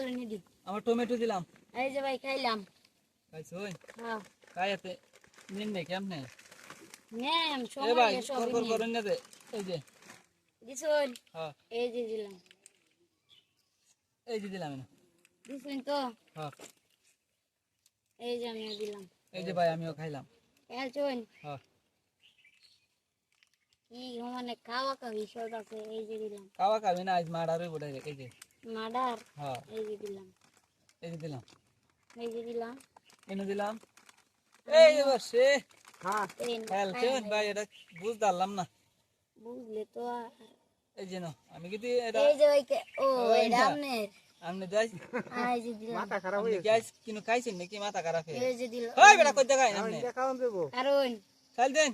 ভালো নি দি আমার টমেটো দিলাম এই যে ভাই খাইলাম খাইছো ওই হ্যাঁ খাইতে নিন নে কেমনে নেম এ ভাই সময় সব কর করেন না দে এই যে দিছুন হ্যাঁ এই যে দিলাম এই যে দিলাম না দিছুন তো হ্যাঁ এই যে আমি দিলাম এই যে ভাই আমিও খাইলাম খেলছুন হ্যাঁ কি মানে খাওয়া খাবি সব আছে এই যে দিলাম খাওয়া খাবি না আজ মাডারই বড় এই যে মাডার হ্যাঁ এই যে দিলাম এই যে দিলাম এই যে দিলাম এনে দিলাম এই যে বসে হ্যাঁ খেলছেন ভাই এটা বুঝতাম না বুঝলে তো এই যে না আমি কি এটা এই যে ভাই ও এটা আপনার আমনে যাই এই যে দিলাম মাথা খারাপ আপনি হয়ে গ্যাস কিনো খাইছেন নাকি মাথা খারাপ হয়ে এই যে দিলাম ওই বেটা কই দেখাই আমনে খাওয়ান দেবো কারণ চাল দেন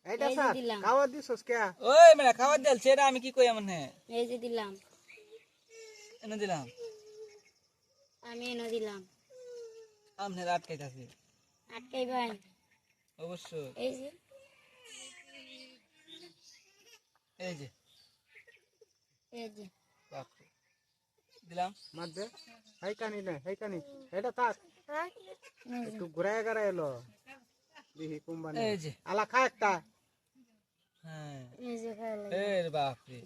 এইটা এই যে স্যার দিলাম। খাওয়া দিছস কে ওই বেটা খাবার দেল সেটা আমি কি কই আমনে এই যে দিলাম এনে দিলাম আমি এনে দিলাম আমনে রাত খাইতাছি আটকাই ভাই অবশ্যই এই যে এই যে এই যে বাপরে দিলাম মার দে হাই কানি না হাই কানি এটা থাক একটু ঘুরায় গড়ায় এলো দেখি কোম্পানি এই যে আলা খা একটা হ্যাঁ এই যে খাইলাম এর বাপরে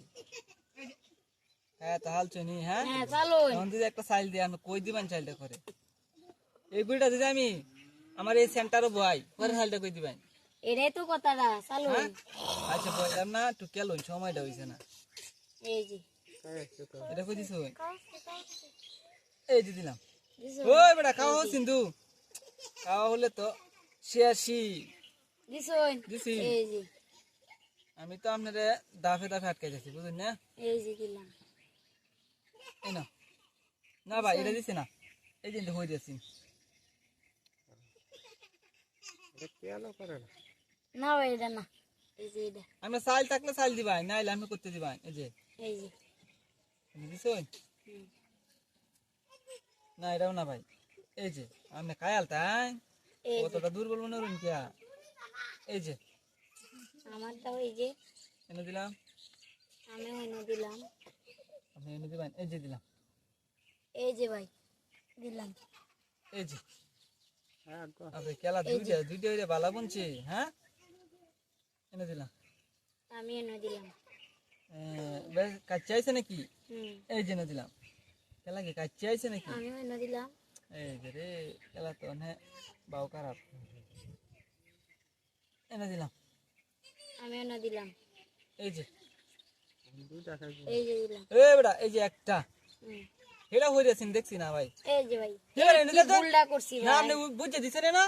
হ্যাঁ তাহাল চনি হ্যাঁ হ্যাঁ চালু তখন যদি একটা চাইল দিয়ে আমি কই দিবেন চাইলটা করে এই গুড়িটা যদি আমি আমার এই সেন্টারও বই পরে চাইলটা কই দিবেন এটাই তো কথাটা চালু হ্যাঁ আচ্ছা বললাম না একটু কেলন সময়টা হয়েছে না এই যে এটা কই দিছ এই যে দিলাম দিছো ওই বেটা খাওয়া হচ্ছিন তু খাওয়া হলে তো শেয়াশি দিছো দিছি এই যে আমি তো আপনারে দাফে দাফে আটকে যাচ্ছি বুঝুন না এই যে দিলাম এই না না ভাই এটা দিছি না এই যে হয়ে যাচ্ছি এটা কি আলো করে না না ভাই এটা না এই যে এটা আমরা চাইল থাকলে চাইল দিবাই নাইলে আমি করতে দিবাই এই যে এই যে দিছো হুম। না এটাও না ভাই এই যে আপনি খায়াল তাই এই যে কতটা দুর্বল মনে হলেন কি এই যে আমারটা এই যে এনে দিলাম আমি এনে দিলাম আপনি এনে দিবেন এই যে দিলাম এই যে ভাই দিলাম এই যে হ্যাঁ গো আপনি খেলা দুইটা হইলে ভালো বুনছি হ্যাঁ এনে দিলাম আমি এনে দিলাম বেশ কাচ্চা আইছে নাকি হুম এই যে এনে দিলাম খেলা কি কাচ্চা আইছে নাকি আমি এনে দিলাম এই যে রে খেলা তো অনেক বাউ খারাপ এনে দিলাম আমি এনে দিলাম এই যে দুইটা খাই এই যে দিলাম এই বেটা এই যে একটা হুম। এটা হয়ে যাচ্ছেন দেখছি না ভাই এই যে ভাই এবার এনে দে তো। ভুলটা করছি না ভাই আপনি বুঝে দিছেন না